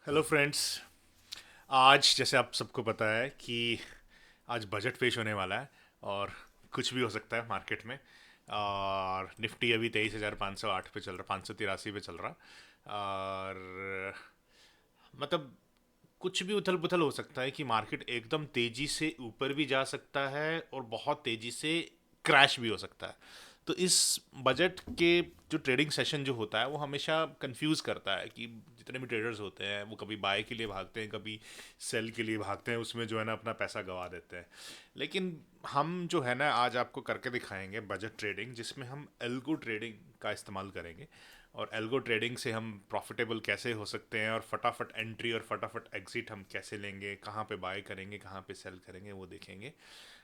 Hello friends. आज जैसे आप सबको पता है कि आज बजट पेश होने वाला है और कुछ भी हो सकता है मार्केट में। और निफ्टी अभी 23,508 पे चल रहा, 583 पे चल रहा। और मतलब कुछ भी उथल पुथल हो सकता है कि मार्केट एकदम तेजी से ऊपर भी जा सकता है और बहुत तेजी से क्रैश भी हो सकता है। तो इस बजट के जो ट्रेडिंग सेशन जो होता है वो हमेशा कंफ्यूज करता है कि जितने भी ट्रेडर्स होते हैं वो कभी बाय के लिए भागते हैं, कभी सेल के लिए भागते हैं, उसमें जो है ना अपना पैसा गंवा देते हैं। लेकिन हम जो है ना आज आपको करके दिखाएंगे बजट ट्रेडिंग, जिसमें हम एल्गो ट्रेडिंग का इस्तेमाल करेंगे। और एल्गो ट्रेडिंग से हम प्रॉफिटेबल कैसे हो सकते हैं और फटाफट एंट्री और फटाफट एग्जिट हम कैसे लेंगे, कहाँ पे बाय करेंगे, कहाँ पे सेल करेंगे, वो देखेंगे।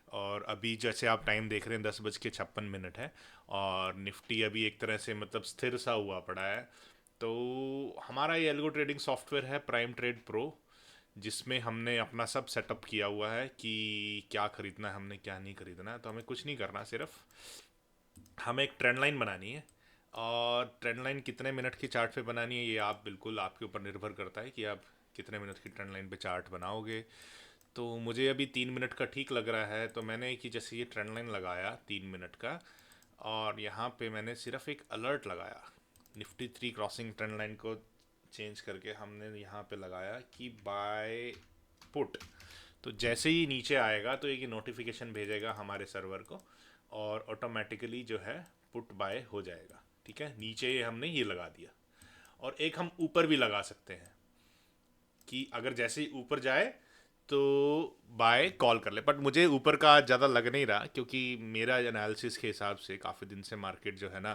और अभी जैसे आप टाइम देख रहे हैं 10:56 है। और निफ्टी अभी एक तरह से मतलब स्थिर सा हुआ पड़ा है। तो हमारा ये एल्गो ट्रेडिंग सॉफ्टवेयर है प्राइम ट्रेड प्रो, जिसमें हमने अपना सब सेटअप किया हुआ है कि क्या खरीदना है हमने, क्या नहीं खरीदना है। तो हमें कुछ नहीं करना, सिर्फ हमें एक ट्रेंड लाइन बनानी है। और ट्रेंड लाइन कितने मिनट की चार्ट पे बनानी है ये आप बिल्कुल आपके ऊपर निर्भर करता है कि आप कितने मिनट की ट्रेंड लाइन पे चार्ट बनाओगे। तो मुझे अभी 3 मिनट का ठीक लग रहा है, तो मैंने कि जैसे ये ट्रेंड लाइन लगाया 3 मिनट का। और यहाँ पे मैंने सिर्फ एक अलर्ट लगाया, निफ्टी 3 क्रॉसिंग ट्रेंड लाइन को चेंज करके हमने यहाँ पे लगाया कि बाय पुट। तो जैसे ही नीचे आएगा तो एक नोटिफिकेशन भेजेगा हमारे सर्वर को और ऑटोमेटिकली जो है पुट बाय हो जाएगा। ठीक है, नीचे ये हमने ये लगा दिया। और एक हम ऊपर भी लगा सकते हैं कि अगर जैसे ही ऊपर जाए तो बाय कॉल कर ले। बट मुझे ऊपर का ज़्यादा लग नहीं रहा, क्योंकि मेरा एनालिसिस के हिसाब से काफ़ी दिन से मार्केट जो है ना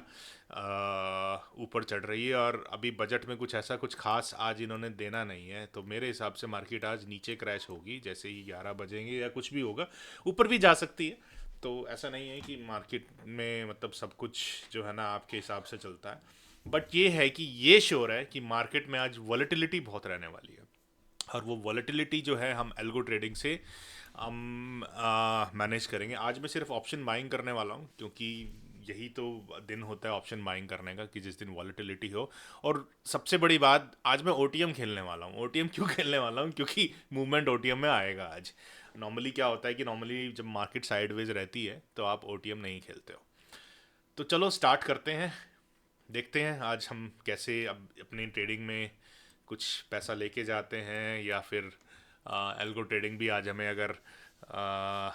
ऊपर चढ़ रही है। और अभी बजट में कुछ ऐसा कुछ खास आज इन्होंने देना नहीं है, तो मेरे हिसाब से मार्केट आज नीचे क्रैश होगी जैसे ही 11 बजेंगे, या कुछ भी होगा। ऊपर भी जा सकती है। तो ऐसा नहीं है कि मार्केट में मतलब सब कुछ जो है ना आपके हिसाब से चलता है। बट ये है कि ये श्योर है कि मार्केट में आज वॉलेटिलिटी बहुत रहने वाली है। और वो वॉलेटिलिटी जो है हम एल्गो ट्रेडिंग से हम मैनेज करेंगे। आज मैं सिर्फ ऑप्शन बाइंग करने वाला हूँ, क्योंकि यही तो दिन होता है ऑप्शन बाइंग करने का, कि जिस दिन वॉलेटिलिटी हो। और सबसे बड़ी बात, आज मैं ओटीएम खेलने वाला हूँ। ओटीएम क्यों खेलने वाला हूँ? क्योंकि मूवमेंट ओटीएम में आएगा आज। नॉर्मली क्या होता है कि नॉर्मली जब मार्केट साइडवेज रहती है तो आप ओटीएम नहीं खेलते हो। तो चलो स्टार्ट करते हैं। देखते हैं आज हम कैसे अब अपनी ट्रेडिंग में कुछ पैसा लेके जाते हैं, या फिर एल्गो ट्रेडिंग भी आज हमें अगर आ,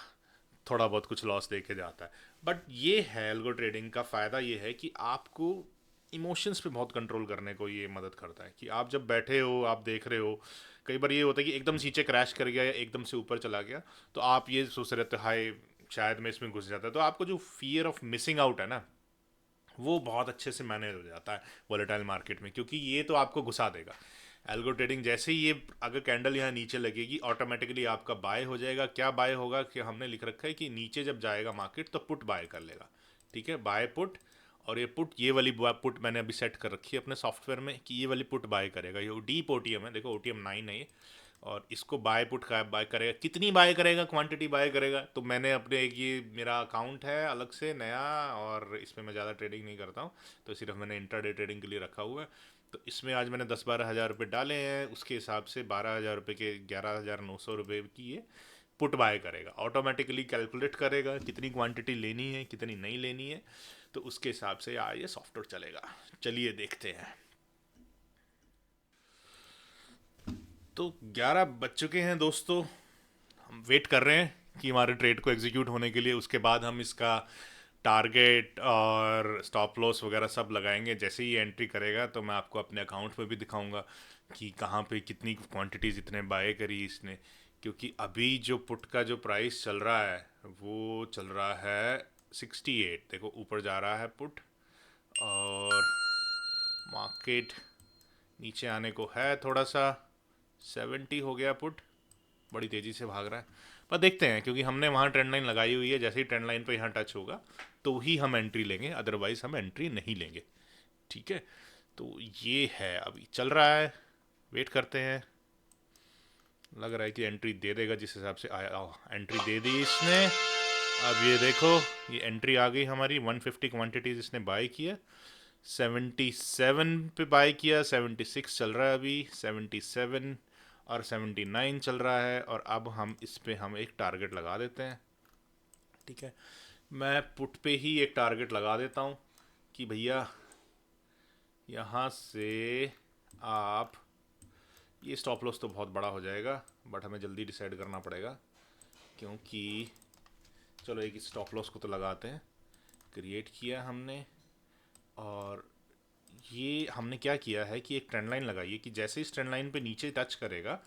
थोड़ा बहुत कुछ लॉस देके जाता है। बट ये है एल्गो ट्रेडिंग का फ़ायदा, ये है कि आपको इमोशंस पे बहुत कंट्रोल करने को ये मदद करता है। कि आप जब बैठे हो, आप देख रहे हो, कई बार ये होता है कि एकदम नीचे क्रैश कर गया या एकदम से ऊपर चला गया, तो आप ये सोच रहे थे हाय शायद मैं इसमें घुस जाता है। तो आपको जो फियर ऑफ मिसिंग आउट है ना, वो बहुत अच्छे से मैनेज हो जाता है वोलेटाइल मार्केट में, क्योंकि ये तो आपको घुसा देगा। एल्गो ट्रेडिंग जैसे ही ये अगर कैंडल यहाँ नीचे लगेगी, ऑटोमेटिकली आपका बाय हो जाएगा। क्या बाय होगा कि हमने लिख रखा है कि नीचे जब जाएगा मार्केट तो पुट बाय कर लेगा। ठीक है, बाय पुट। और ये पुट, ये वाली पुट मैंने अभी सेट कर रखी है अपने सॉफ्टवेयर में कि ये वाली पुट बाय करेगा। ये डीप ओटीएम है, देखो OTM 9 है ये। और इसको बाय पुट का बाय करेगा, कितनी बाय करेगा, क्वांटिटी बाय करेगा। तो मैंने अपने एक ये मेरा अकाउंट है अलग से नया, और इसमें मैं ज़्यादा ट्रेडिंग नहीं करता हूँ, तो सिर्फ मैंने इंट्राडे ट्रेडिंग के लिए रखा हुआ है। तो इसमें आज मैंने 10-12 हज़ार रुपये डाले हैं, उसके हिसाब से 12 हज़ार रुपये के 11,900 रुपये की ये पुट बाय करेगा। ऑटोमेटिकली कैलकुलेट करेगा कितनी क्वांटिटी लेनी है, कितनी नहीं लेनी है। तो उसके हिसाब से ये सॉफ्टवेयर चलेगा। चलिए देखते हैं। तो 11 बज चुके हैं दोस्तों। हम वेट कर रहे हैं कि हमारे ट्रेड को एग्जीक्यूट होने के लिए, उसके बाद हम इसका टारगेट और स्टॉप लॉस वगैरह सब लगाएंगे। जैसे ही एंट्री करेगा तो मैं आपको अपने अकाउंट में भी दिखाऊंगा कि कहाँ पे कितनी क्वांटिटीज इतने बाय करी इसने। क्योंकि अभी जो पुट का जो प्राइस चल रहा है वो चल रहा है 68। देखो ऊपर जा रहा है पुट, और मार्केट नीचे आने को है थोड़ा सा। 70 हो गया पुट, बड़ी तेज़ी से भाग रहा है। पर देखते हैं, क्योंकि हमने वहाँ ट्रेंड लाइन लगाई हुई है। जैसे ही ट्रेंड लाइन पे यहाँ टच होगा तो ही हम एंट्री लेंगे, अदरवाइज हम एंट्री नहीं लेंगे। ठीक है, तो ये है अभी चल रहा है। वेट करते हैं। लग रहा है कि एंट्री दे देगा जिस हिसाब से आया। एंट्री दे दी इसने। अब ये देखो, ये एंट्री आ गई हमारी। 150 क्वांटिटीज इसने बाय किया। 77 पे बाय किया, 76 चल रहा है अभी, 77 और 79 चल रहा है। और अब हम इस पे हम एक टारगेट लगा देते हैं। ठीक है, मैं पुट पे ही एक टारगेट लगा देता हूँ कि भैया यहाँ से आप, ये स्टॉप लॉस तो बहुत बड़ा हो जाएगा बट हमें जल्दी डिसाइड करना पड़ेगा, क्योंकि चलो एक स्टॉप लॉस को तो लगाते हैं। क्रिएट किया हमने, और ये हमने क्या किया है कि एक ट्रेंड लाइन लगाई है कि जैसे इस ट्रेंड लाइन पे नीचे टच करेगा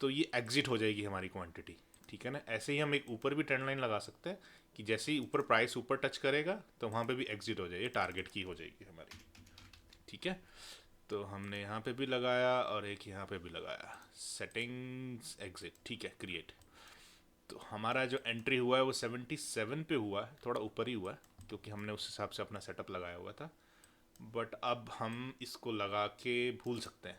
तो ये एग्जिट हो जाएगी हमारी क्वांटिटी। ठीक है ना, ऐसे ही हम एक ऊपर भी ट्रेंड लाइन लगा सकते हैं कि जैसे ही ऊपर प्राइस ऊपर टच करेगा तो वहाँ पे भी एग्जिट हो जाएगी, टारगेट की हो जाएगी हमारी। ठीक है, तो हमने यहाँ पे भी लगाया और एक यहाँ पे भी लगाया, सेटिंग्स एग्जिट। ठीक है, क्रिएट। तो हमारा जो एंट्री हुआ है वो 77 पे हुआ है, थोड़ा ऊपर ही हुआ है क्योंकि हमने उस हिसाब से अपना सेटअप लगाया हुआ था। बट अब हम इसको लगा के भूल सकते हैं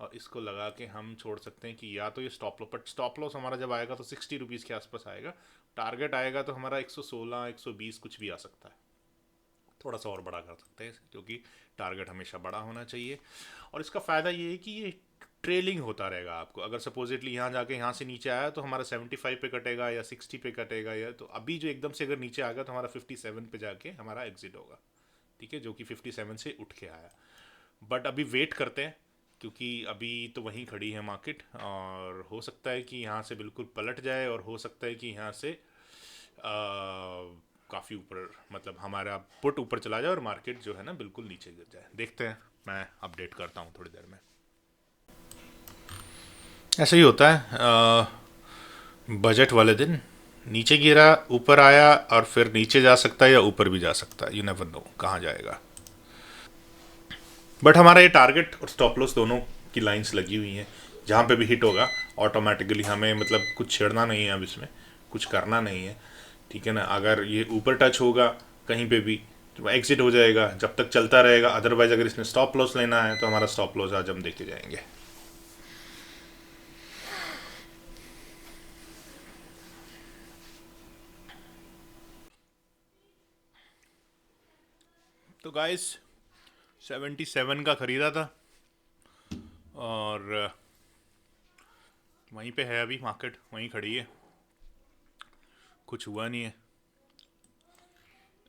और इसको लगा के हम छोड़ सकते हैं कि या तो ये stop loss, but stop loss हमारा जब आएगा तो 60 रुपीज़ के आसपास आएगा। टारगेट आएगा तो हमारा 116 120 कुछ भी आ सकता है, थोड़ा सा और बड़ा कर सकते हैं क्योंकि टारगेट हमेशा बड़ा होना चाहिए। और इसका फ़ायदा ये है कि ये ट्रेलिंग होता रहेगा आपको। अगर सपोजिटली यहाँ जाके यहाँ से नीचे आया तो हमारा 75 पे कटेगा या 60 पे कटेगा, या तो अभी जो एकदम से अगर नीचे आ गया तो हमारा 57 पे जाके हमारा एग्जिट होगा। ठीक है, जो कि 57 से उठ के आया। बट अभी वेट करते हैं क्योंकि अभी तो वहीं खड़ी है मार्केट, और हो सकता है कि यहाँ से बिल्कुल पलट जाए और हो सकता है कि यहाँ से काफ़ी ऊपर, मतलब हमारा पुट ऊपर चला जाए और मार्केट जो है ना बिल्कुल नीचे गिर जाए। देखते हैं, मैं अपडेट करता हूँ थोड़ी देर में। ऐसा ही होता है बजट वाले दिन, नीचे गिरा ऊपर आया और फिर नीचे जा सकता है या ऊपर भी जा सकता है, यू नेवर नो कहाँ जाएगा। बट हमारा ये टारगेट और स्टॉप लॉस दोनों की लाइंस लगी हुई हैं, जहाँ पे भी हिट होगा ऑटोमेटिकली हमें, मतलब कुछ छेड़ना नहीं है अब इसमें, कुछ करना नहीं है। ठीक है ना, अगर ये ऊपर टच होगा कहीं पे भी तो एग्जिट हो जाएगा, जब तक चलता रहेगा। अदरवाइज अगर इसने स्टॉप लॉस लेना है तो हमारा स्टॉप लॉस आज हम देखे जाएंगे। तो गाइस 77 का ख़रीदा था और वहीं पे है अभी, मार्केट वहीं खड़ी है, कुछ हुआ नहीं है।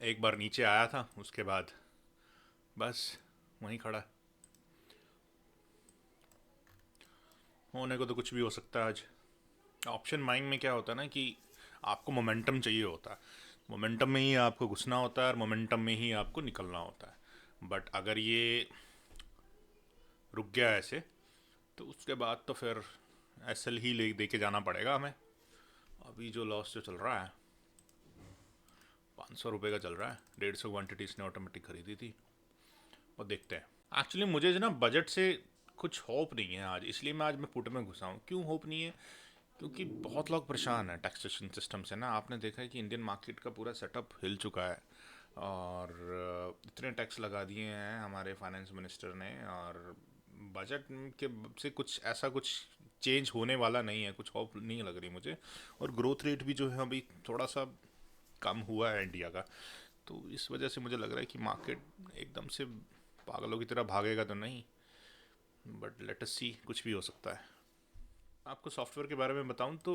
एक बार नीचे आया था उसके बाद बस वहीं खड़ा है। होने को तो कुछ भी हो सकता है आज। ऑप्शन माइंड में क्या होता है ना कि आपको मोमेंटम चाहिए होता है, मोमेंटम में ही आपको घुसना होता है और मोमेंटम में ही आपको निकलना होता है। बट अगर ये रुक गया ऐसे तो उसके बाद तो फिर एसएल ही ले दे के जाना पड़ेगा हमें। अभी जो लॉस जो चल रहा है 500 रुपये का चल रहा है, 150 क्वान्टिटी इसने ऑटोमेटिक खरीदी थी। और देखते हैं, एक्चुअली मुझे जो ना बजट से कुछ होप नहीं है आज, इसलिए मैं आज पुट में घुसा हूँ। क्यों होप नहीं है? क्योंकि बहुत लोग परेशान हैं टैक्सेशन सिस्टम से ना। आपने देखा है कि इंडियन मार्केट का पूरा सेटअप हिल चुका है और इतने टैक्स लगा दिए हैं हमारे फाइनेंस मिनिस्टर ने, और बजट के से कुछ ऐसा कुछ चेंज होने वाला नहीं है, कुछ होप नहीं लग रही मुझे। और ग्रोथ रेट भी जो है अभी थोड़ा सा कम हुआ है इंडिया का, तो इस वजह से मुझे लग रहा है कि मार्केट एकदम से पागलों की तरह भागेगा तो नहीं, बट लेट अस सी, कुछ भी हो सकता है। आपको सॉफ्टवेयर के बारे में बताऊं तो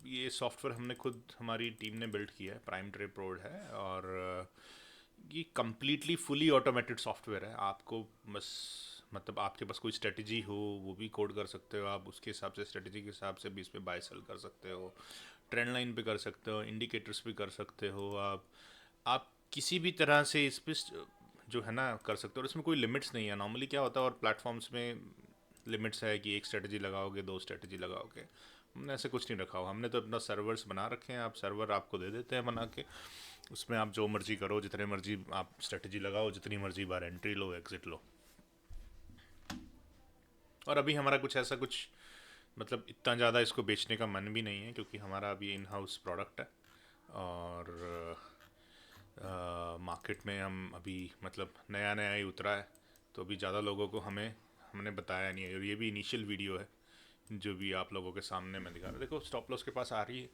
ये सॉफ्टवेयर हमने खुद, हमारी टीम ने बिल्ड किया है, प्राइम ट्रे प्रोड है। और ये कम्प्लीटली फुली ऑटोमेटेड सॉफ्टवेयर है। आपको बस, मतलब आपके पास कोई स्ट्रेटजी हो वो भी कोड कर सकते हो आप, उसके हिसाब से स्ट्रेटजी के हिसाब से भी इसमें बाय सेल कर सकते हो, ट्रेंड लाइन पे कर सकते हो, इंडिकेटर्स भी कर सकते हो आप किसी भी तरह से इस पे जो है ना कर सकते हो। और इसमें कोई लिमिट्स नहीं है। नॉर्मली क्या होता है और प्लेटफॉर्म्स में लिमिट्स है कि एक स्ट्रेटजी लगाओगे, दो स्ट्रेटजी लगाओगे। हमने ऐसे कुछ नहीं रखा हुआ, हमने तो अपना सर्वर्स बना रखे हैं। आप सर्वर आपको दे देते हैं बना के, उसमें आप जो मर्जी करो, जितने मर्जी आप स्ट्रेटजी लगाओ, जितनी मर्जी बार एंट्री लो, एग्जिट लो। और अभी हमारा कुछ ऐसा कुछ, मतलब इतना ज़्यादा इसको बेचने का मन भी नहीं है क्योंकि हमारा अभी इन हाउस प्रोडक्ट है। और मार्केट में हम अभी, मतलब नया नया ही उतरा है, तो अभी ज़्यादा लोगों को हमने बताया नहीं है। और ये भी इनिशियल वीडियो है जो भी आप लोगों के सामने मैं दिखा रहा हूँ। देखो स्टॉप लॉस के पास आ रही है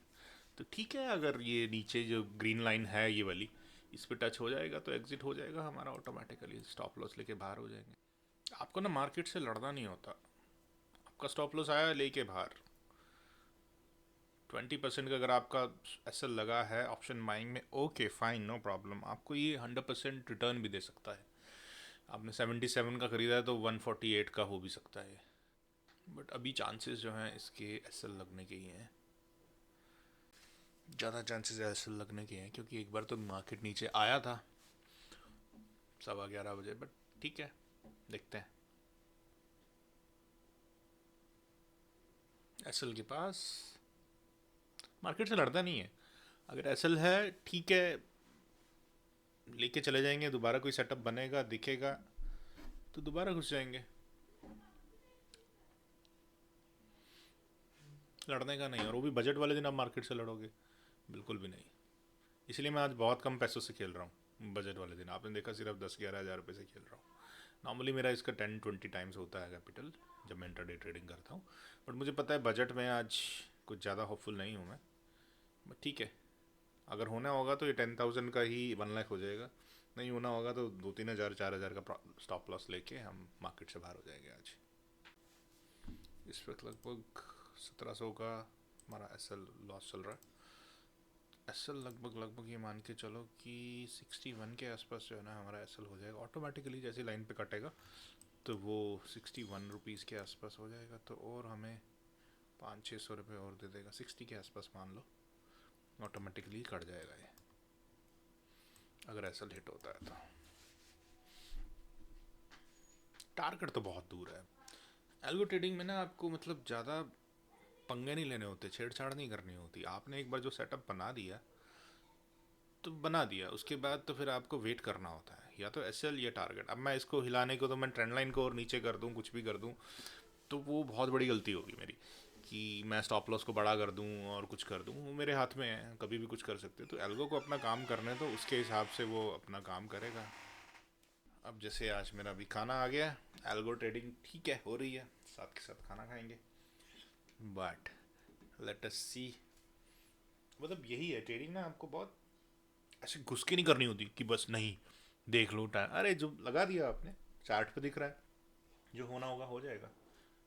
तो ठीक है। अगर ये नीचे जो ग्रीन लाइन है ये वाली, इस पे टच हो जाएगा तो एग्जिट हो जाएगा हमारा, ऑटोमेटिकली स्टॉप लॉस लेके बाहर हो जाएंगे। आपको ना मार्केट से लड़ना नहीं होता। आपका स्टॉप लॉस आया लेके बाहर, 20% का अगर आपका एसएल लगा है ऑप्शन बाइंग में, ओके फाइन, नो प्रॉब्लम, आपको ये 100% रिटर्न भी दे सकता है। आपने 77 का खरीदा है तो 148 का हो भी सकता है। बट अभी चांसेस जो हैं इसके एसएल लगने के ही हैं, ज़्यादा चांसेस एसएल लगने के हैं, क्योंकि एक बार तो मार्केट नीचे आया था 11:15 बजे, बट ठीक है, देखते हैं। एसएल के पास मार्केट से लड़ता नहीं है। अगर एसएल है ठीक है, लेके चले जाएंगे, दोबारा कोई सेटअप बनेगा दिखेगा तो दोबारा घुस जाएंगे। लड़ने का नहीं, और वो भी बजट वाले दिन आप मार्केट से लड़ोगे, बिल्कुल भी नहीं। इसलिए मैं आज बहुत कम पैसों से खेल रहा हूँ बजट वाले दिन। आपने देखा सिर्फ 10-11 हज़ार रुपये से खेल रहा हूँ। नॉर्मली मेरा इसका 10-20 टाइम्स होता है कैपिटल जब मैं इंटरडे ट्रेडिंग करता हूँ। बट मुझे पता है बजट में आज कुछ ज़्यादा होपफुल नहीं हूँ मैं, बट ठीक है, अगर होना होगा तो ये 10,000 का ही 1 लाख हो जाएगा, नहीं होना होगा तो 2-3 हज़ार 4 हज़ार का स्टॉप लॉस लेके हम मार्केट से बाहर हो जाएंगे आज। इस वक्त लगभग 1700 का हमारा एसएल लॉस चल रहा है। एसएल लगभग ये मान के चलो कि 61 के आसपास जो है ना हमारा एसएल हो जाएगा ऑटोमेटिकली, जैसे लाइन पे कटेगा तो वो 61 रुपीज़ के आसपास हो जाएगा, तो और हमें 500-600 रुपये और दे देगा, 60 के आसपास मान लो, ऑटोमेटिकली कट जाएगा ये अगर एसएल हिट होता है तो। टारगेट तो बहुत दूर है। एल्गो ट्रेडिंग में ना आपको मतलब ज़्यादा पंगे नहीं लेने होते, छेड़छाड़ नहीं करनी होती। आपने एक बार जो सेटअप बना दिया तो बना दिया, उसके बाद तो फिर आपको वेट करना होता है, या तो एसएल या टारगेट। अब मैं इसको हिलाने को तो मैं ट्रेंड लाइन को और नीचे कर दूं, कुछ भी कर दूं, तो वो बहुत बड़ी गलती होगी मेरी, कि मैं स्टॉप लॉस को बड़ा कर दूं और कुछ कर दूं। वो मेरे हाथ में है, कभी भी कुछ कर सकते। तो एल्गो को अपना काम करने तो उसके हिसाब से वो अपना काम करेगा। अब जैसे आज मेरा अभी खाना आ गया, एल्गो ट्रेडिंग ठीक है हो रही है, साथ के साथ खाना खाएंगे, बट लेट अस सी। मतलब यही है ट्रेडिंग ना, आपको बहुत ऐसे घुस के नहीं करनी होती कि बस नहीं देख लो टाइम, अरे जो लगा दिया आपने, चार्ट पे दिख रहा है, जो होना होगा हो जाएगा,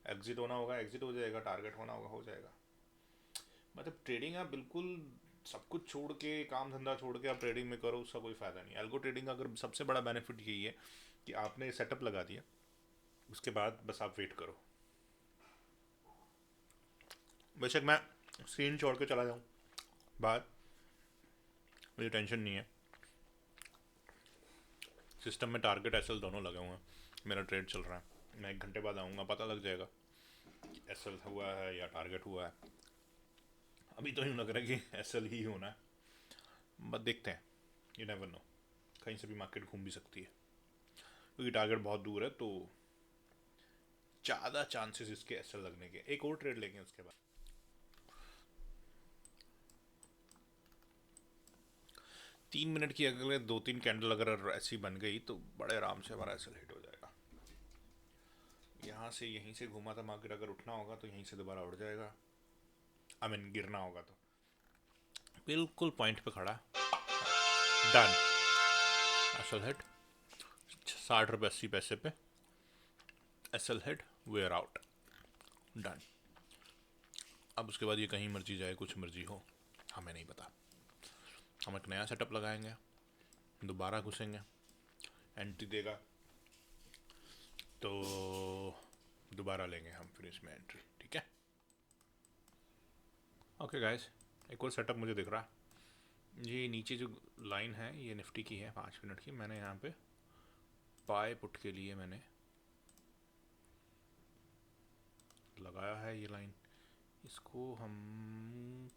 एग्जिट होना होगा एग्जिट हो जाएगा, टारगेट होना होगा हो जाएगा। मतलब ट्रेडिंग आप बिल्कुल सब कुछ छोड़ के, काम धंधा छोड़ के आप ट्रेडिंग में करो, उसका कोई फ़ायदा नहीं। एल्गो ट्रेडिंग का अगर सबसे बड़ा बेनिफिट यही है कि आपने सेटअप लगा दिया, उसके बाद बस आप वेट करो। बेशक मैं स्क्रीन छोड़ के चला जाऊँ बाहर, मुझे टेंशन नहीं है। सिस्टम में टारगेट एसएल दोनों लगे हुए हैं, मेरा ट्रेड चल रहा है। मैं 1 घंटे बाद आऊँगा, पता लग जाएगा एसएल हुआ है या टारगेट हुआ है। अभी तो यूँ लग रहा है कि एसएल ही होना है, बस देखते हैं, यू नेवर नो, कहीं से भी मार्केट घूम भी सकती है, क्योंकि टारगेट बहुत दूर है तो ज़्यादा चांसेस इसके एसएल लगने के। एक और ट्रेड लेंगे उसके बाद। 3 मिनट की अगले 2-3 कैंडल अगर ऐसी बन गई तो बड़े आराम से हमारा एसएल हिट हो जाएगा। यहाँ से यहीं से घूमा था मार्केट, अगर उठना होगा तो यहीं से दोबारा उठ जाएगा, आई मीन गिरना होगा तो बिल्कुल पॉइंट पे खड़ा, डन, एसएल हिट 60 रुपये 80 पैसे पे, SL hit, wear out, done. अब उसके बाद ये कहीं मर्जी जाए, कुछ मर्जी हो, हमें नहीं पता। हम एक नया सेटअप लगाएंगे, दोबारा घुसेंगे, एंट्री देगा तो दोबारा लेंगे हम फिर इसमें एंट्री, ठीक है। ओके गाइस, एक और सेटअप मुझे दिख रहा है। ये नीचे जो लाइन है ये निफ्टी की है 5 मिनट की, मैंने यहाँ पे बाय पुट के लिए मैंने लगाया है ये लाइन। इसको हम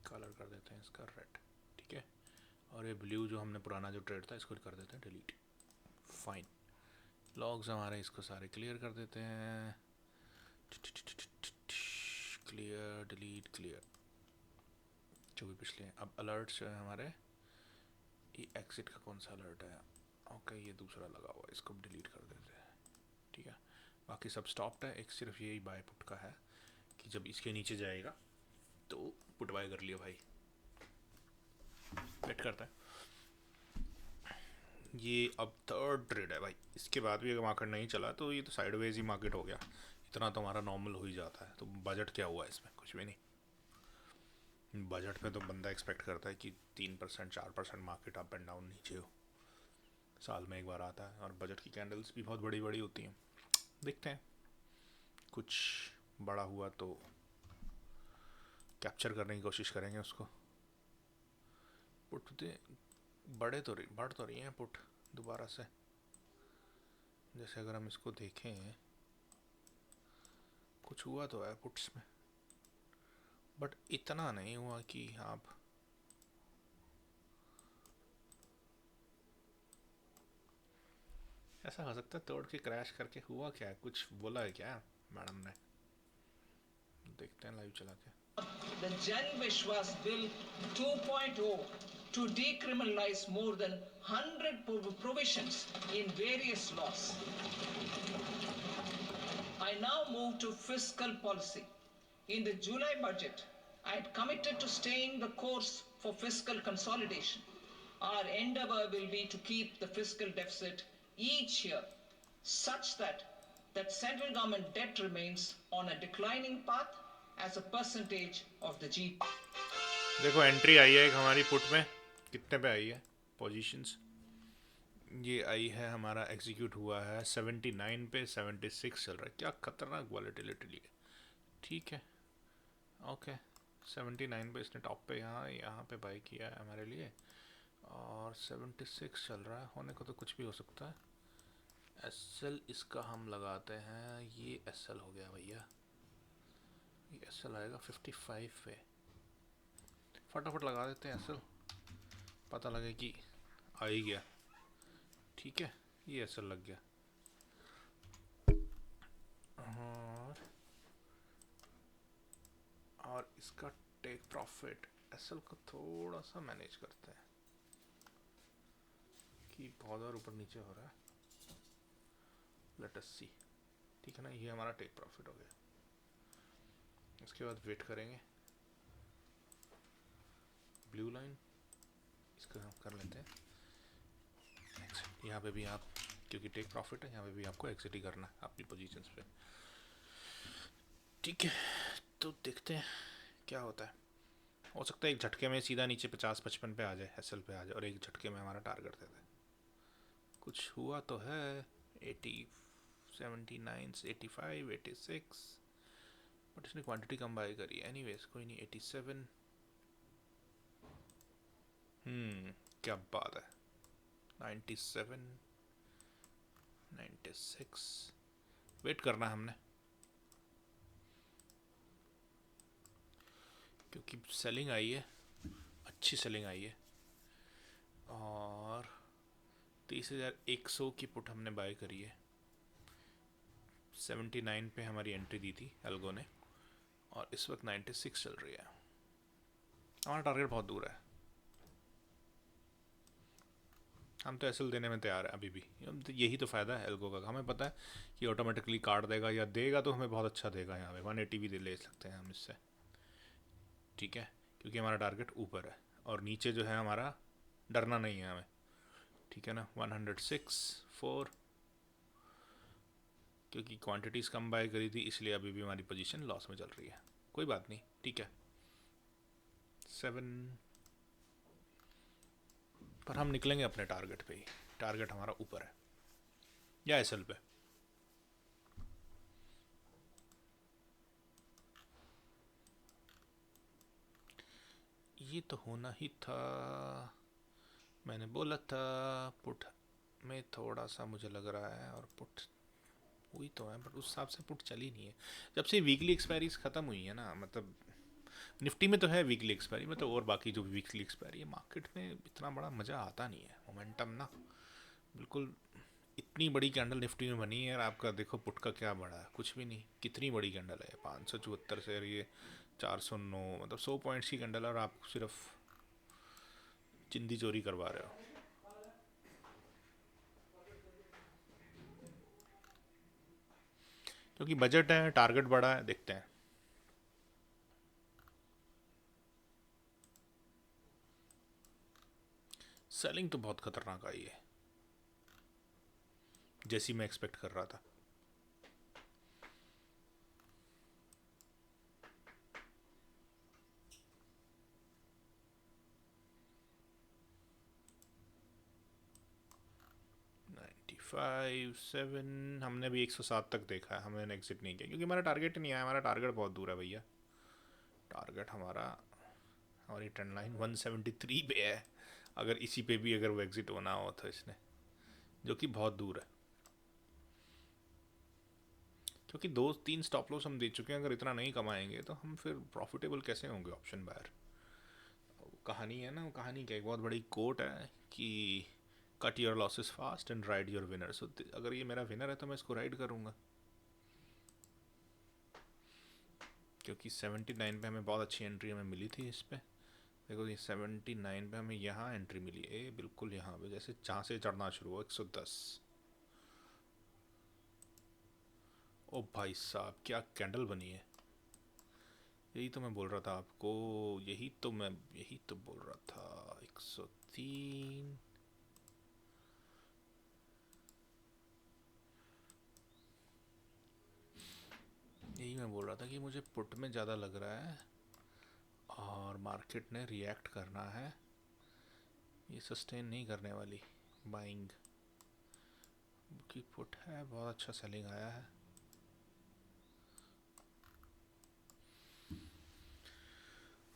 कलर कर देते हैं इसका रेड, ठीक है। और ये ब्लू जो हमने पुराना जो ट्रेड था इसको कर देते हैं डिलीट, फाइन। लॉग्स हमारे इसको सारे क्लियर कर देते हैं, क्लियर डिलीट क्लियर, जो भी पिछले हैं। अब अलर्ट्स जो है हमारे, ये एग्जिट का कौन सा अलर्ट है, ओके ये दूसरा लगा हुआ है, इसको डिलीट कर देते हैं, ठीक है। बाकी सब स्टॉप्ड है, एक सिर्फ यही बाय पुट का है कि जब इसके नीचे जाएगा तो पुट बाय कर लिया भाई। वेट करते हैं। ये अब थर्ड ट्रेड है भाई, इसके बाद भी अगर मार्केट नहीं चला तो ये तो साइडवेज ही मार्केट हो गया। इतना तो हमारा नॉर्मल हो ही जाता है। तो बजट क्या हुआ इसमें? कुछ भी नहीं। बजट में तो बंदा एक्सपेक्ट करता है कि 3% 4% मार्केट अप एंड डाउन नीचे हो। साल में एक बार आता है और बजट की कैंडल्स भी बहुत बड़ी बड़ी होती हैं। देखते हैं, कुछ बड़ा हुआ तो कैप्चर करने की कोशिश करेंगे उसको। पुट बढ़ तो रही हैं पुट दोबारा से। जैसे अगर हम इसको देखें, कुछ हुआ तो है पुट्स में, बट इतना नहीं हुआ कि आप ऐसा हो सकता है तोड़ के क्रैश करके। हुआ क्या है, कुछ बोला है क्या मैडम ने? देखते हैं लाइव चला के। The Jan Vishwas Bill 2.0 to decriminalize more than 100 provisions in various laws. I now move to fiscal policy. In the July budget, I had committed to staying the course for fiscal consolidation. Our endeavor will be to keep the fiscal deficit each year such that central government debt remains on a declining path as a percentage of the GDP. देखो entry आई है एक हमारी put में। कितने पे आई है positions? ये आई है, हमारा एग्जीक्यूट हुआ है 79 पे, 76 चल रहा है। क्या खतरनाक वॉलेटिलिटी है। ठीक है, ओके। 79 पे इसने टॉप पे यहाँ पे बाई किया है हमारे लिए, और 76 चल रहा है। होने को तो कुछ भी हो सकता है। एसएल इसका हम लगाते हैं, ये एसएल हो गया भैया। ये एसएल आएगा 55 पे। फटाफट लगा देते हैं एसएल, पता लगे कि आ ही गया। ठीक है, ये एसएल लग गया। और इसका टेक प्रॉफिट एसएल को थोड़ा सा मैनेज करते हैं कि बहुत बार ऊपर नीचे हो रहा है। लेट अस सी। ठीक है ना, ये हमारा टेक प्रॉफिट हो गया। इसके बाद वेट करेंगे ब्लू लाइन, इसको हम कर लेते हैं एग्जिट। यहाँ पे भी आप, क्योंकि टेक प्रॉफिट है, यहाँ पे भी आपको एग्जिट ही करना है अपनी पोजीशंस पे। ठीक है, तो देखते हैं क्या होता है। हो सकता है एक झटके में सीधा नीचे 50-55 पे आ जाए, एसएल पे आ जाए, और एक झटके में हमारा टारगेट दे दे। कुछ हुआ तो है। 80 79 85 86, बट इसने क्वांटिटी कम बाय करी है। एनीवेज कोई नहीं। 87, क्या बात है। 97 96, वेट करना है हमने, क्योंकि सेलिंग आई है, अच्छी सेलिंग आई है। और 30,100 की पुट हमने बाय करी है। 79 पे हमारी एंट्री दी थी एल्गो ने, और इस वक्त 96 चल रही है। हमारा टारगेट बहुत दूर है। हम तो एसएल देने में तैयार है अभी भी। यही तो फ़ायदा है एल्गो का। हमें पता है कि ऑटोमेटिकली काट देगा, या देगा तो हमें बहुत अच्छा देगा। यहाँ पे 180 भी ले सकते हैं हम इससे। ठीक है, क्योंकि हमारा टारगेट ऊपर है, और नीचे जो है हमारा डरना नहीं है हमें। ठीक है ना। 106 4, क्योंकि क्वांटिटीज़ कम बाय करी थी, इसलिए अभी भी हमारी पोजीशन लॉस में चल रही है। कोई बात नहीं, ठीक है। 7 पर हम निकलेंगे अपने टारगेट पे ही। टारगेट हमारा ऊपर है या एसएल पे। ये तो होना ही था, मैंने बोला था। पुट में थोड़ा सा मुझे लग रहा है, और पुट हुई तो है, बट उस हिसाब से पुट चली नहीं है। जब से वीकली एक्सपायरीज ख़त्म हुई है ना, मतलब निफ्टी में तो है वीकली एक्सपायरी, मतलब और बाकी जो वीकली एक्सपायरी है, मार्केट में इतना बड़ा मज़ा आता नहीं है। मोमेंटम ना बिल्कुल। इतनी बड़ी कैंडल निफ्टी में बनी है, और आपका देखो पुट का क्या बड़ा है, कुछ भी नहीं। कितनी बड़ी कैंडल है, 574 से, और ये 409, मतलब 100 पॉइंट्स की कैंडल, और आप सिर्फ चिंदी चोरी करवा रहे हो। क्योंकि बजट है, टारगेट बड़ा है, देखते हैं। सेलिंग तो बहुत खतरनाक आई है, जैसी मैं एक्सपेक्ट कर रहा था। फाइव सेवन हमने भी 107 तक देखा है, हमने एग्जिट नहीं किया क्योंकि हमारा टारगेट ही नहीं आया। हमारा टारगेट बहुत दूर है भैया। टारगेट हमारा, हमारी ट्रेंड लाइन 173 पे है। अगर इसी पे भी अगर वो एग्जिट होना हो तो इसने, जो कि बहुत दूर है, क्योंकि दो तीन स्टॉप लॉस हम दे चुके हैं। अगर इतना नहीं कमाएंगे तो हम फिर प्रॉफिटेबल कैसे होंगे ऑप्शन बायर। कहानी है ना, वो कहानी क्या, एक बहुत बड़ी कोट है कि cut your losses fast and ride your winner. So अगर ये मेरा विनर है तो मैं इसको राइड करूँगा, क्योंकि 79 पे हमें बहुत अच्छी एंट्री हमें मिली थी इस पे। देखो ये 79 पे हमें यहाँ एंट्री मिली है, बिल्कुल यहाँ पे, जैसे जहाँ से चढ़ना शुरू हुआ 110। ओ भाई साहब क्या कैंडल बनी है। यही तो मैं बोल रहा था आपको, यही तो बोल रहा था। 103। यही मैं बोल रहा था कि मुझे पुट में ज़्यादा लग रहा है और मार्केट ने रिएक्ट करना है, ये सस्टेन नहीं करने वाली बाइंग की। पुट है, बहुत अच्छा सेलिंग आया है।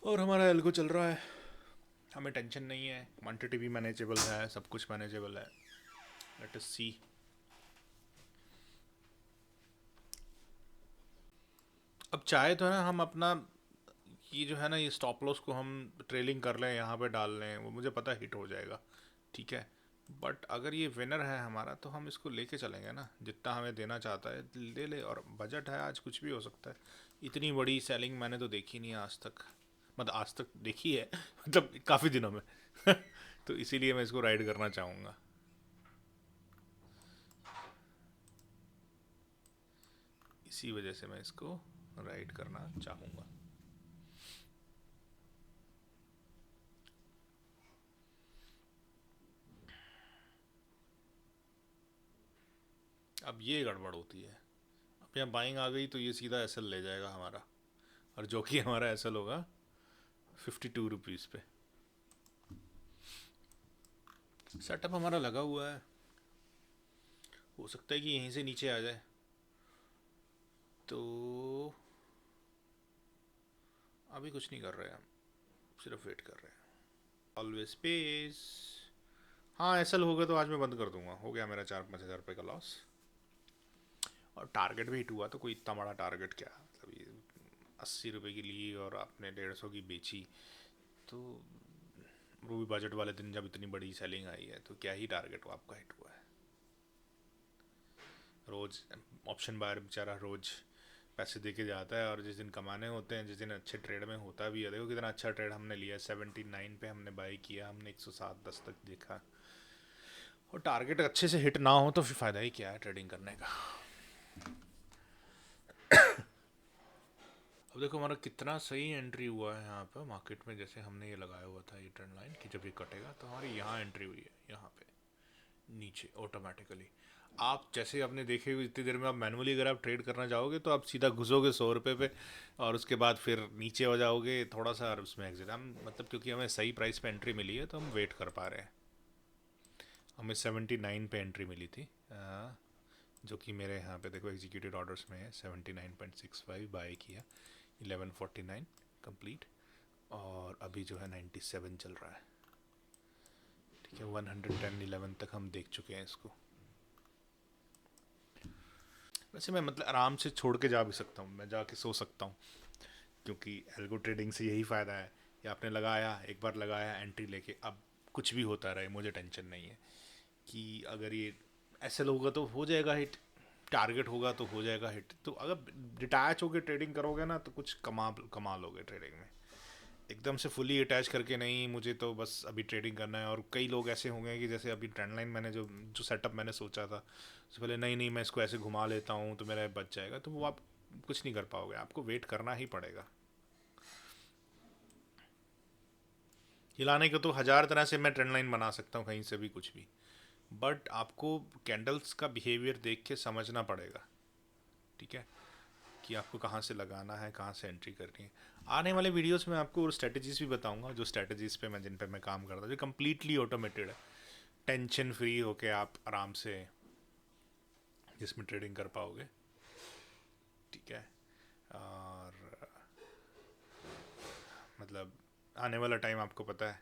और हमारा एल्गो चल रहा है, हमें टेंशन नहीं है। क्वांटिटी भी मैनेजेबल है, सब कुछ मैनेजेबल है। लेट अस सी। अब चाहे तो ना हम अपना ये जो है ना, ये स्टॉप लॉस को हम ट्रेलिंग कर लें, यहाँ पे डाल लें, वो मुझे पता हिट हो जाएगा, ठीक है। बट अगर ये विनर है हमारा तो हम इसको लेके चलेंगे ना, जितना हमें देना चाहता है ले ले। और बजट है, आज कुछ भी हो सकता है। इतनी बड़ी सेलिंग मैंने तो देखी नहीं आज तक, मतलब आज तक देखी है मतलब काफ़ी दिनों में तो इसीलिए मैं इसको राइड करना चाहूँगा। इसी वजह से मैं इसको राइड करना चाहूँगा। अब ये गड़बड़ होती है, अब यहाँ बाइंग आ गई तो ये सीधा एसएल ले जाएगा हमारा, और जो कि हमारा एसएल होगा 52 रुपीज़ पे। सेटअप हमारा लगा हुआ है, हो सकता है कि यहीं से नीचे आ जाए, तो अभी कुछ नहीं कर रहे हैं हम, सिर्फ वेट कर रहे हैं। Always pace. हाँ एसएल होगा तो आज मैं बंद कर दूंगा, हो गया मेरा 4-5 हज़ार रुपये का लॉस। और टारगेट भी हिट हुआ तो कोई इतना बड़ा टारगेट क्या, मतलब ये 80 रुपये की ली और आपने 150 की बेची, तो वो भी बजट वाले दिन जब इतनी बड़ी सेलिंग आई है तो क्या ही टारगेट वो आपका हिट हुआ है। रोज़ ऑप्शन बायर बेचारा रोज़ पैसे दे के जाता है, और जिस दिन कमाने होते हैं, जिस दिन अच्छे ट्रेड में होता भी है, देखो कितना अच्छा ट्रेड हमने लिया। 79 पे हमने बाई किया, हमने 107-10 तक देखा। और टारगेट अच्छे से हिट ना हो तो फिर फ़ायदा ही क्या है ट्रेडिंग करने का। अब देखो हमारा कितना सही एंट्री हुआ है यहाँ पर मार्केट में। जैसे हमने ये लगाया हुआ था ये ट्रेंड लाइन कि जब ये कटेगा तो हमारी यहाँ एंट्री हुई है, यहाँ पे नीचे ऑटोमेटिकली। आप जैसे आपने देखे हुए इतनी देर में आप मैनुअली अगर आप ट्रेड करना चाहोगे तो आप सीधा घुसोगे 100 रुपये पे, और उसके बाद फिर नीचे हो जाओगे थोड़ा सा, और उसमें एग्जिट। हम मतलब क्योंकि हमें सही प्राइस पे एंट्री मिली है तो हम वेट कर पा रहे हैं। हमें 79 पे एंट्री मिली थी, जो कि मेरे यहाँ पे देखो एग्जीक्यूटेड ऑर्डर्स में है। 79.65 बाय किया, 1149 कंप्लीट, और अभी जो है 97 चल रहा है, ठीक है। 110-11 तक हम देख चुके हैं इसको। वैसे मैं मतलब आराम से छोड़ के जा भी सकता हूँ, मैं जाके सो सकता हूँ, क्योंकि एल्गो ट्रेडिंग से यही फ़ायदा है कि आपने लगाया, एक बार लगाया एंट्री लेके, अब कुछ भी होता रहे मुझे टेंशन नहीं है कि अगर ये ऐसे होगा तो हो जाएगा हिट, टारगेट होगा तो हो जाएगा हिट। तो अगर डिटैच होकर ट्रेडिंग करोगे ना तो कुछ कमा कमा लोगे ट्रेडिंग में। एकदम से फुली अटैच करके नहीं, मुझे तो बस अभी ट्रेडिंग करना है। और कई लोग ऐसे होंगे कि जैसे अभी ट्रेंड लाइन मैंने जो जो सेटअप मैंने सोचा था उससे पहले, नहीं नहीं मैं इसको ऐसे घुमा लेता हूँ तो मेरा बच जाएगा, तो वो आप कुछ नहीं कर पाओगे, आपको वेट करना ही पड़ेगा। हिलाने को तो हज़ार तरह से मैं ट्रेंड लाइन बना सकता हूँ, कहीं से भी कुछ भी, बट आपको कैंडल्स का बिहेवियर देख के समझना पड़ेगा, ठीक है, कि आपको कहाँ से लगाना है, कहाँ से एंट्री करनी है। आने वाले वीडियोस में आपको स्ट्रेटजीज भी बताऊंगा, जो स्ट्रेटजीज पे मैं जिन पे मैं काम करता हूँ, जो कम्प्लीटली ऑटोमेटेड है, टेंशन फ्री होके आप आराम से जिसमें ट्रेडिंग कर पाओगे, ठीक है। और मतलब आने वाला टाइम आपको पता है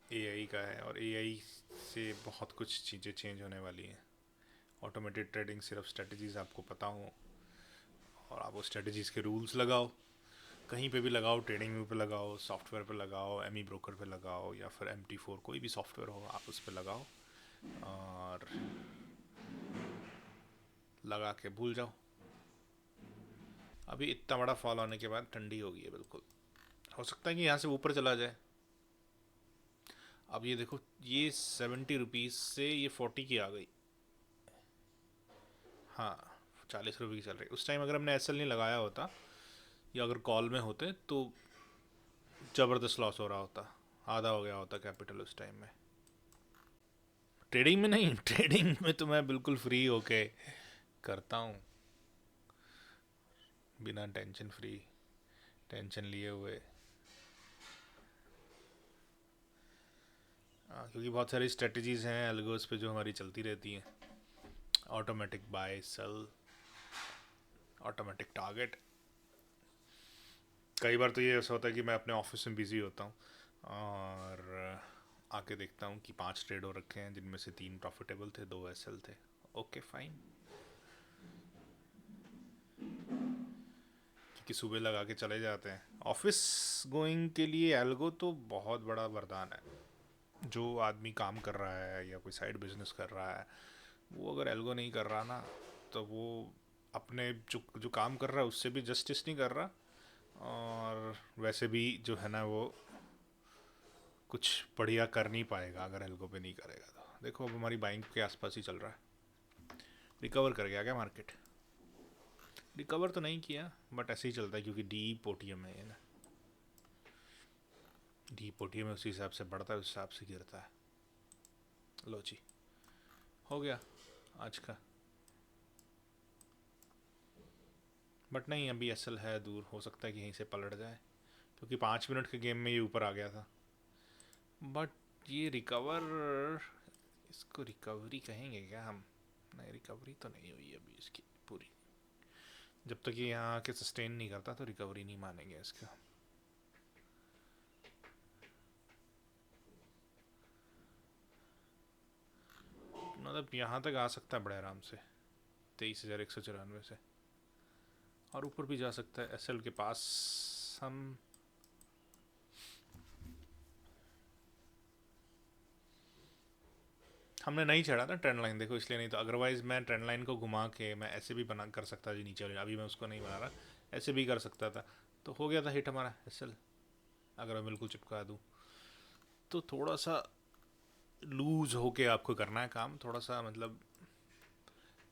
एआई का है, और एआई से बहुत कुछ चीज़ें चेंज होने वाली हैं। ऑटोमेटेड ट्रेडिंग सिर्फ स्ट्रेटजीज आपको पता हो, और आप उस स्ट्रेटजीज के रूल्स लगाओ, कहीं पे भी लगाओ, ट्रेडिंग व्यू पे लगाओ, सॉफ्टवेयर पे लगाओ, एमी ब्रोकर पे लगाओ, या फिर MT4 कोई भी सॉफ्टवेयर हो आप उस पे लगाओ, और लगा के भूल जाओ। अभी इतना बड़ा फॉल होने के बाद ठंडी हो गई है बिल्कुल, हो सकता है कि यहाँ से ऊपर चला जाए। अब ये देखो, ये 70 रुपीज़ से ये 40 की आ गई, हाँ 40 रुपये की चल रही। उस टाइम अगर हमने एसएल नहीं लगाया होता, या अगर कॉल में होते, तो ज़बरदस्त लॉस हो रहा होता, आधा हो गया होता कैपिटल उस टाइम में। ट्रेडिंग में नहीं, ट्रेडिंग में तो मैं बिल्कुल फ्री होके करता हूँ, बिना टेंशन फ्री, टेंशन लिए हुए। क्योंकि बहुत सारी स्ट्रेटजीज हैं एल्गोस पे जो हमारी चलती रहती हैं, automatic buy sell, automatic target. कई बार तो ये ऐसा होता है कि मैं अपने ऑफिस में बिज़ी होता हूँ, और आके देखता हूँ कि 5 ट्रेड हो रखे हैं, जिनमें से 3 प्रॉफिटेबल थे, 2 एसएल थे। ओके फाइन, कि सुबह लगा के चले जाते हैं। ऑफिस गोइंग के लिए एल्गो तो बहुत बड़ा वरदान है। जो आदमी काम कर रहा है या कोई साइड बिजनेस कर रहा है, वो अगर एल्गो नहीं कर रहा ना, तो वो अपने जो जो काम कर रहा है उससे भी जस्टिस नहीं कर रहा, और वैसे भी जो है ना वो कुछ बढ़िया कर नहीं पाएगा अगर एल्गो पे नहीं करेगा। तो देखो अब हमारी बाइंग के आसपास ही चल रहा है। रिकवर कर गया क्या मार्केट? रिकवर तो नहीं किया, बट ऐसे ही चलता है, क्योंकि डीप ओटीएम है ये ना, डीप ओटीएम है, उसी हिसाब से बढ़ता है, उस हिसाब से गिरता है। लो जी, हो गया आज का। बट नहीं, अभी एसएल है दूर, हो सकता है कि यहीं से पलट जाए, क्योंकि 5 मिनट के गेम में ये ऊपर आ गया था। बट ये रिकवर, इसको रिकवरी कहेंगे क्या हम? नहीं, रिकवरी तो नहीं हुई अभी इसकी पूरी। जब तक ये यहाँ आके सस्टेन नहीं करता तो रिकवरी नहीं मानेंगे इसका। मतलब यहाँ तक आ सकता है बड़े आराम से, 23,194 से, और ऊपर भी जा सकता है एसएल के पास। हम हमने नहीं चढ़ा था ट्रेंड लाइन, देखो इसलिए नहीं, तो अदरवाइज मैं ट्रेंड लाइन को घुमा के मैं ऐसे भी बना कर सकता जी नीचे वाली, अभी मैं उसको नहीं बना रहा, ऐसे भी कर सकता था, तो हो गया था हिट हमारा एसएल। अगर मैं बिल्कुल चिपका दूँ तो थोड़ा सा लूज होके आपको करना है काम, थोड़ा सा मतलब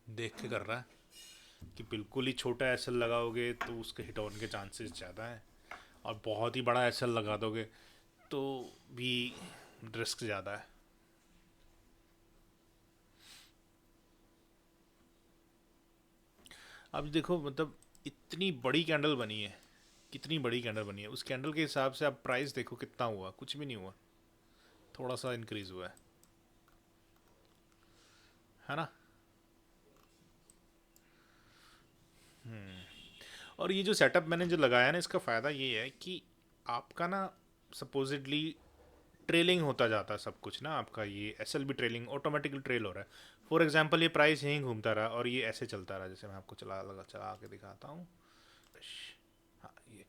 देख के कर रहा है, कि बिल्कुल ही छोटा एसएल लगाओगे तो उसके हिट ऑन के चांसेस ज़्यादा हैं, और बहुत ही बड़ा एसएल लगा दोगे तो भी रिस्क ज़्यादा है। अब देखो मतलब इतनी बड़ी कैंडल बनी है, कितनी बड़ी कैंडल बनी है, उस कैंडल के हिसाब से आप प्राइस देखो कितना हुआ, कुछ भी नहीं हुआ, थोड़ा सा इंक्रीज हुआ है ना। और ये जो सेटअप मैंने जो लगाया ना, इसका फ़ायदा ये है कि आपका ना सपोजिटली ट्रेलिंग होता जाता है सब कुछ ना, आपका ये एसएल भी ट्रेलिंग ऑटोमेटिकली ट्रेल हो रहा है। फॉर एग्जांपल ये प्राइस यहीं घूमता रहा और ये ऐसे चलता रहा, जैसे मैं आपको चला के दिखाता हूँ। हाँ ये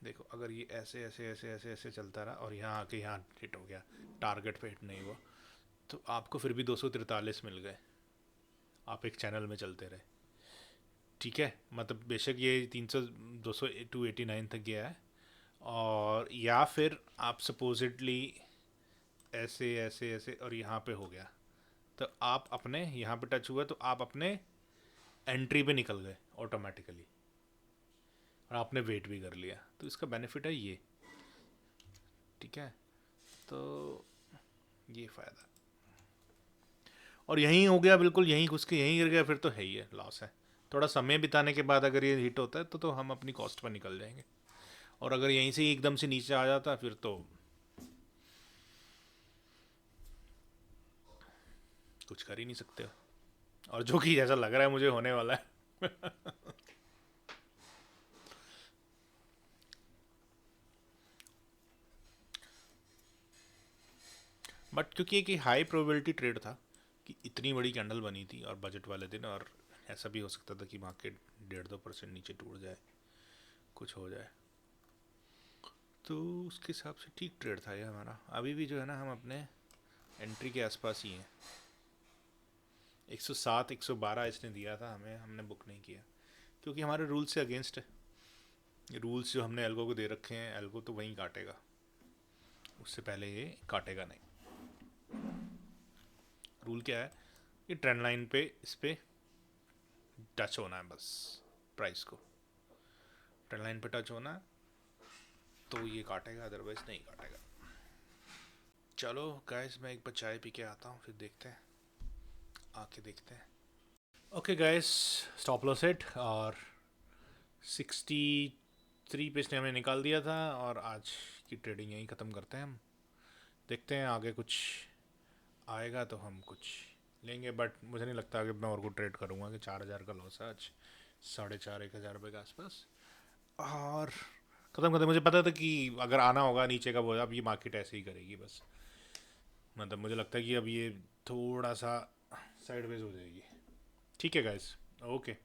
देखो, अगर ये ऐसे ऐसे ऐसे ऐसे ऐसे चलता रहा और यहाँ आके यहाँ हिट हो गया, टारगेट पे हिट नहीं हुआ, तो आपको फिर भी 243 मिल गए, आप एक चैनल में चलते रहे, ठीक है। मतलब बेशक ये 300 200 289 तक गया है, और या फिर आप सपोजिटली ऐसे ऐसे ऐसे और यहाँ पे हो गया, तो आप अपने यहाँ पे टच हुआ तो आप अपने एंट्री पे निकल गए ऑटोमेटिकली, और आपने वेट भी कर लिया, तो इसका बेनिफिट है ये। ठीक है, तो ये फ़ायदा। और यहीं हो गया बिल्कुल, यहीं घुस के यहीं गिर गया, फिर तो है ही है, लॉस है। थोड़ा समय बिताने के बाद अगर ये हिट होता है तो हम अपनी कॉस्ट पर निकल जाएंगे। और अगर यहीं से ही एकदम से नीचे आ जाता फिर तो कुछ कर ही नहीं सकते। और जो कि जैसा लग रहा है मुझे होने वाला है। बट क्योंकि एक हाई प्रोबेबिलिटी ट्रेड था कि इतनी बड़ी कैंडल बनी थी और बजट वाले दिन, और ऐसा भी हो सकता था कि मार्केट 1.5-2% नीचे टूट जाए, कुछ हो जाए, तो उसके हिसाब से ठीक ट्रेड था ये हमारा। अभी भी जो है ना हम अपने एंट्री के आसपास ही हैं। 107 112 इसने दिया था हमें, हमने बुक नहीं किया क्योंकि हमारे रूल से अगेंस्ट है। रूल्स जो हमने एल्गो को दे रखे हैं, एल्गो तो वहीं काटेगा, उससे पहले ये काटेगा नहीं। रूल क्या है, ये ट्रेंड लाइन पे इस पे टच होना है बस, प्राइस को ट्रेंड लाइन पे टच होना है तो ये काटेगा, अदरवाइज नहीं काटेगा। चलो गाइस, मैं एक बार चाय पी के आता हूँ, फिर देखते हैं, आके देखते हैं। Okay guys, stop loss hit और 63 पे इसने हमें निकाल दिया था, और आज की ट्रेडिंग यहीं ख़त्म करते हैं हम। देखते हैं आगे कुछ आएगा तो हम कुछ लेंगे, बट मुझे नहीं लगता कि मैं और को ट्रेड करूँगा कि 4,000 का लॉस है आज, 4,500-1,000 रुपये के आसपास। और ख़त्म करते, मुझे पता था कि अगर आना होगा नीचे का, वो अब ये मार्केट ऐसे ही करेगी बस। मतलब मुझे लगता है कि अब ये थोड़ा सा साइडवेज हो जाएगी। ठीक है गाइस, ओके।